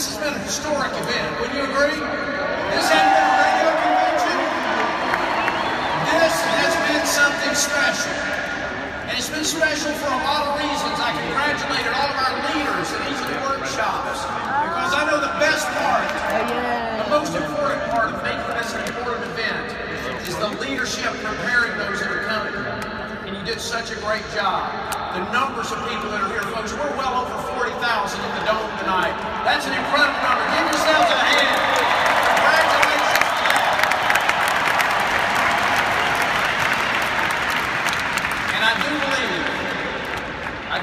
This has been a historic event. Would you agree? This hasn't been a regular convention. This has been something special. And it's been special for a lot of reasons. I congratulated all of our leaders in each of the workshops because I know the best part, the most important part of making this an important event is the leadership preparing those that are coming. And you did such a great job. The numbers of people that are here, folks, we're well over 40,000 in the Dome tonight. That's an incredible number. Give yourselves a hand. Congratulations for that. And I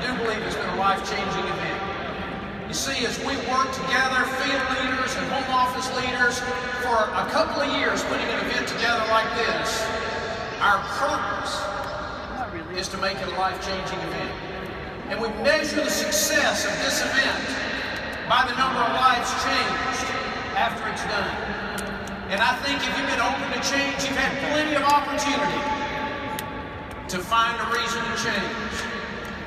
do believe it's been a life-changing event. You see, as we work together, field leaders and home office leaders, for a couple of years putting an event together like this, our purpose is to make it a life-changing event. And we measure the success of this event by the number of lives changed after it's done. And I think if you've been open to change, you've had plenty of opportunity to find a reason to change.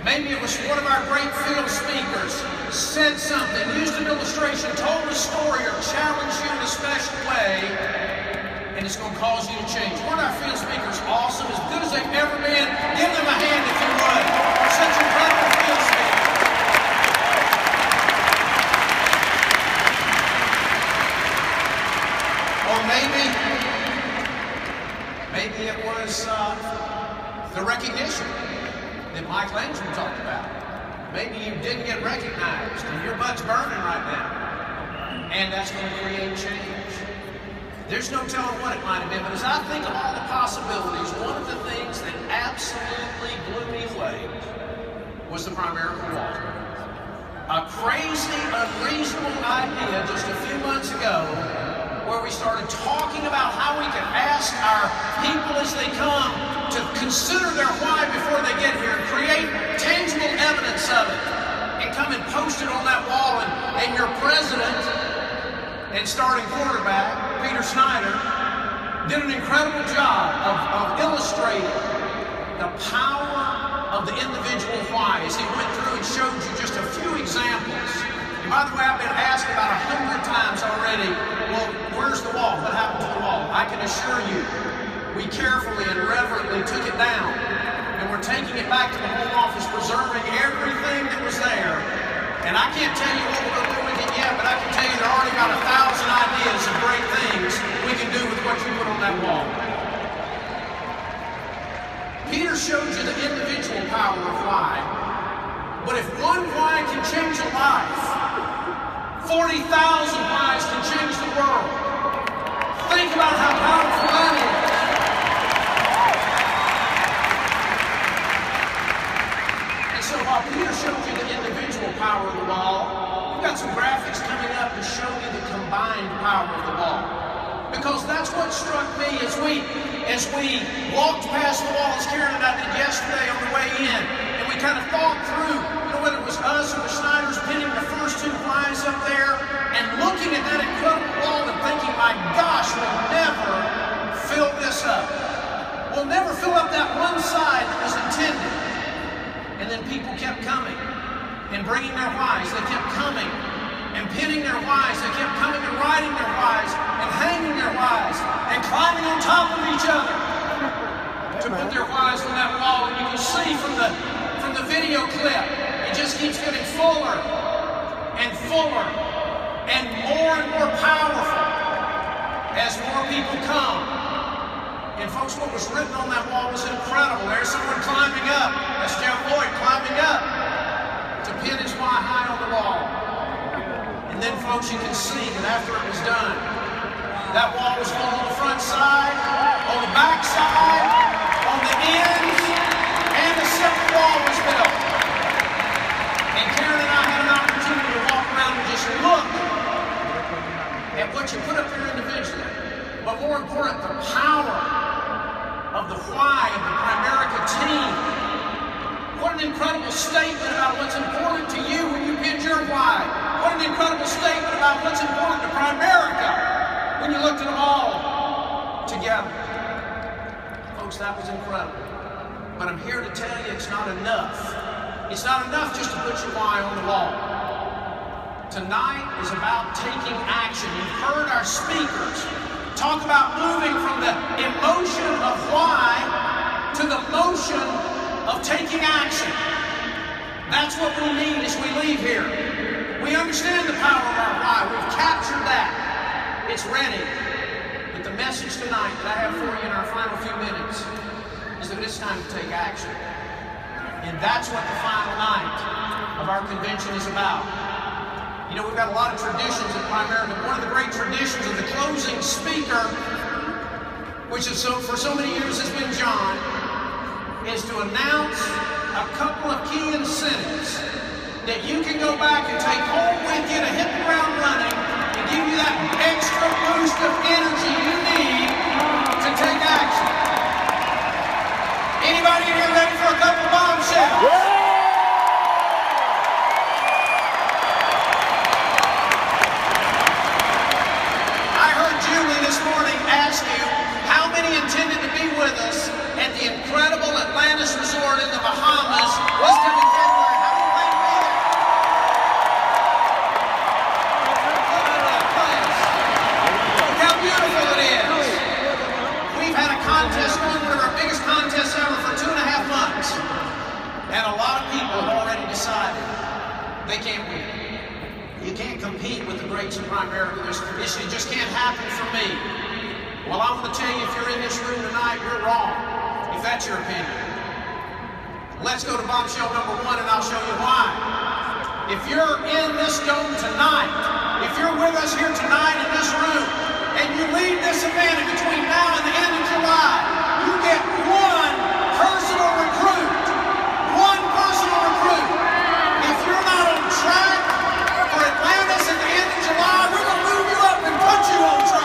Maybe it was one of our great field speakers said something, used an illustration, told a story, or challenged you in a special way, and it's going to cause you to change. Weren't our field speakers awesome? As good as they've ever been? Give them a hand if you would. Such incredible field speakers. Or maybe it was the recognition that Michelangelo talked about. Maybe you didn't get recognized and your butt's burning right now. And that's going to create change. There's no telling what it might have been, but as I think of all the possibilities, one of the things that absolutely blew me away was the Primerica wall. A crazy, unreasonable idea just a few months ago where we started talking about how we could ask our people as they come to consider their why before they get here, create tangible evidence of it, and come and post it on that wall. And your president and starting quarterback, Peter Snyder, did an incredible job of illustrating the power of the individual why as he went through and showed you just a few examples. And by the way, I've been asked about 100 times already, well, where's the wall? What happened to the wall? I can assure you, we carefully and reverently took it down, and we're taking it back to the home office, preserving everything that was there. And I can't tell you what we're going to do with it yet, but I can tell you there are already about 1,000 ideas of great things we can do with what you put on that wall. Peter showed you the individual power of why. But if one why can change a life, 40,000 whys can change the world. Think about how powerful that is. And so while Peter showed you the individual power of the wall, we've got some graphics coming up to show you the combined power of the wall. Because that's what struck me as we walked past the wall, as Karen and I did yesterday on the way in, and we kind of thought through, whether it was us or the Snyders pinning the first two whys up there, and looking at that incredible wall and thinking, my gosh, we'll never fill this up. We'll never fill up that one side that was intended. And then people kept coming and bringing their whys. They kept coming and pinning their whys. They kept coming and writing their whys and hanging their whys and climbing on top of each other to put their whys on that wall. And you can see from the video clip, it just keeps getting fuller and fuller and more powerful as more people come. And folks, what was written on that wall was incredible. There's someone climbing up. That's Jeff Lloyd climbing up to pin his why high on the wall. And then, folks, you can see that after it was done, that wall was full on the front side, on the back side, on the ends, and the second wall was built. And Karen and I had an opportunity to walk around and just look at what you put up there individually. But more important, the power of the why of the Primerica team. What an incredible statement about what's important to you when you pin your why. What an incredible statement about what's important to Primerica when you looked at them all together. Folks, that was incredible. But I'm here to tell you it's not enough. It's not enough just to put your why on the wall. Tonight is about taking action. You've heard our speakers talk about moving from the emotion of why to the motion of taking action. That's what we need as we leave here. We understand the power of our why. We've captured that. It's ready. But the message tonight that I have for you in our final few minutes is that it's time to take action. And that's what the final night of our convention is about. You know, we've got a lot of traditions at Primerica. One of the great traditions of the closing speaker, which is for so many years has been John, is to announce a couple of key incentives that you can go back and take home with you to hit the ground running and give you that extra boost of energy you need to take action. Anybody in here ready for a couple of bombshells? Yeah! Intended to be with us at the incredible Atlantis Resort in the Bahamas this coming February. How many plan to be there? Look how beautiful it is. We've had a contest going, one of our biggest contests ever, for 2.5 months. And a lot of people have already decided they can't win. You can't compete with the greats of Primerica. It just can't happen for me. Well, I'm going to tell you, if you're in this room tonight, you're wrong, if that's your opinion. Let's go to bombshell number 1, and I'll show you why. If you're in this dome tonight, if you're with us here tonight in this room, and you leave this event in between now and the end of July, you get one personal recruit. One personal recruit. If you're not on track for Atlantis at the end of July, we're going to move you up and put you on track.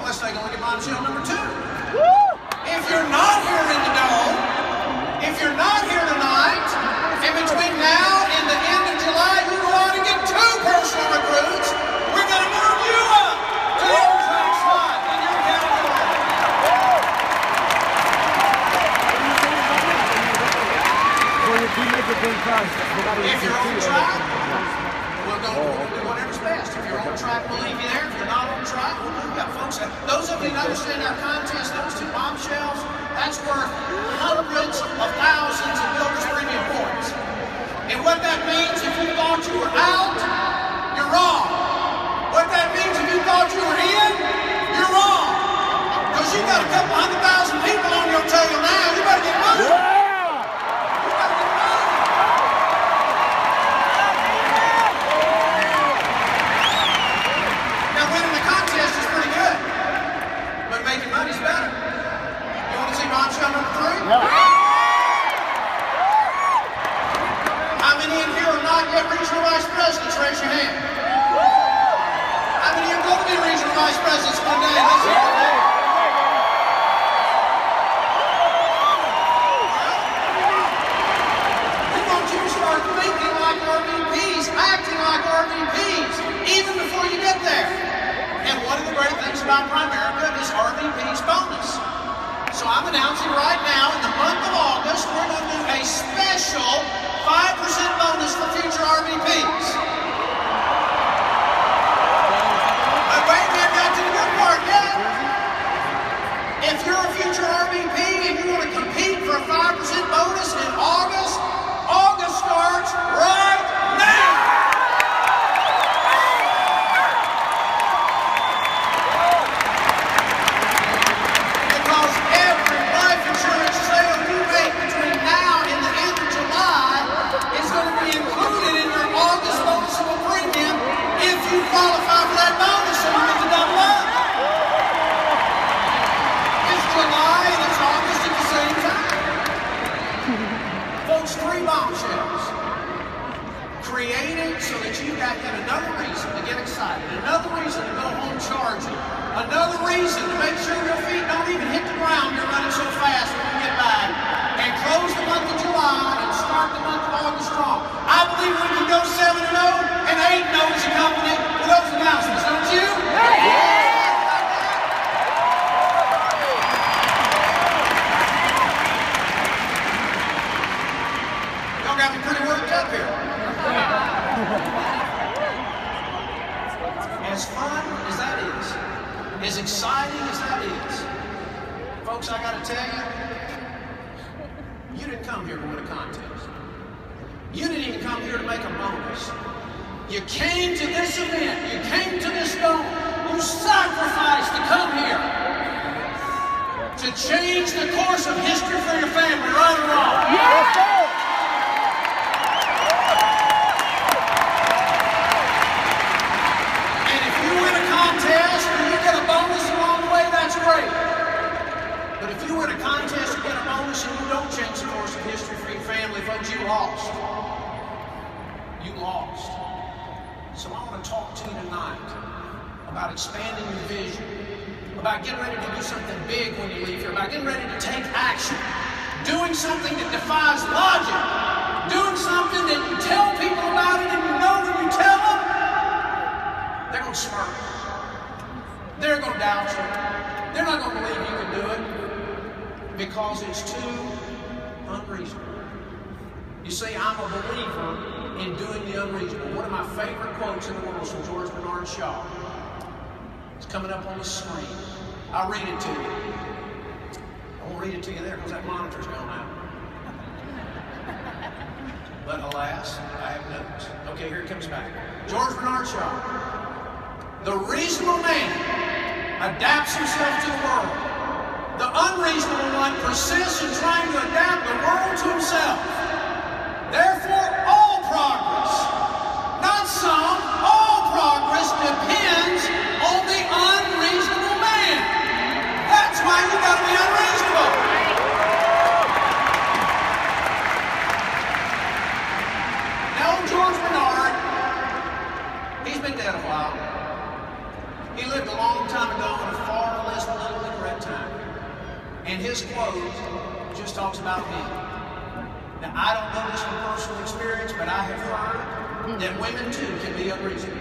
Let's take a look at bombshell number 2. If you're not here in the dome, if you're not here tonight, in between now and the end of July, you go out and get 2 personal recruits. We're going to move you up to the on-track slot in your category. If you're on track, we'll do whatever's best. If you're on track, we'll leave you there. If you're not on track, we'll move you up. Folks, those of you that understand our contest, those 2 bombshells, that's worth hundreds of thousands of Builders Premium points. And what that means, if you thought you were out, you're wrong. What that means, if you thought you were in, you're wrong. Because you've got a couple 100,000 people on your tail now. You better get moving. Making money's better. You want to see bombshell number 3? No. How many in here are not yet regional vice presidents? Raise your hand. How many are going to be regional vice presidents one day? Let's see. We want you to start thinking like RVPs, acting like RVPs, even before you get there. And one of the great things about Primerica is So I'm announcing right now, in the month of August, we're going to do a special 5% bonus for future RVPs. But wait, we haven't got to the good part yet. If you're a future RVP and you want to compete for a 5% bonus in August, August starts right now. Because every life insurance sale you make between now and the end of July is going to be included in your August bonusable premium if you qualify for that bonus, so you get to double up. It's July and it's August at the same time. Folks, 3 bombshells created so that you got yet another reason to get excited, another reason to go home charging, another reason to make sure your feet don't even hit the ground. You're running so fast when you get back, and close the month of July and start the month of August strong. I believe we can go 7-0 and 8-0 as a company with those announcements, don't you? Y'all got me pretty worked up here. As fun as that is, as exciting as that is, folks, I got to tell you, you didn't come here to win a contest. You didn't even come here to make a bonus. You came to this event. You came to this dome. You sacrificed to come here to change the course of history for your family, right or wrong? Yes, sir. But if you win a contest and get a bonus and you don't change the course of history for your family, folks, you lost. You lost. So I want to talk to you tonight about expanding your vision, about getting ready to do something big when you leave here, about getting ready to take action, doing something that defies logic, doing something that you tell people about it and you know when you tell them, they're going to smirk. They're going to doubt you. They're not going to believe you can do it because it's too unreasonable. You see, I'm a believer in doing the unreasonable. One of my favorite quotes in the world is from George Bernard Shaw. It's coming up on the screen. I'll read it to you. I won't read it to you there because that monitor's gone out. But alas, I have notes. Okay, here it comes back. George Bernard Shaw. The reasonable man adapts himself to the world. The unreasonable one persists in trying to adapt the world to himself. Therefore, all progress, not some, all progress depends on the unreasonable man. That's why you got to be unreasonable. Now, George Bernard, he's been dead a while. He lived a long time ago in a far less politically correct time. And his quote just talks about me. Now, I don't know this from personal experience, but I have heard that women too can be unreasonable.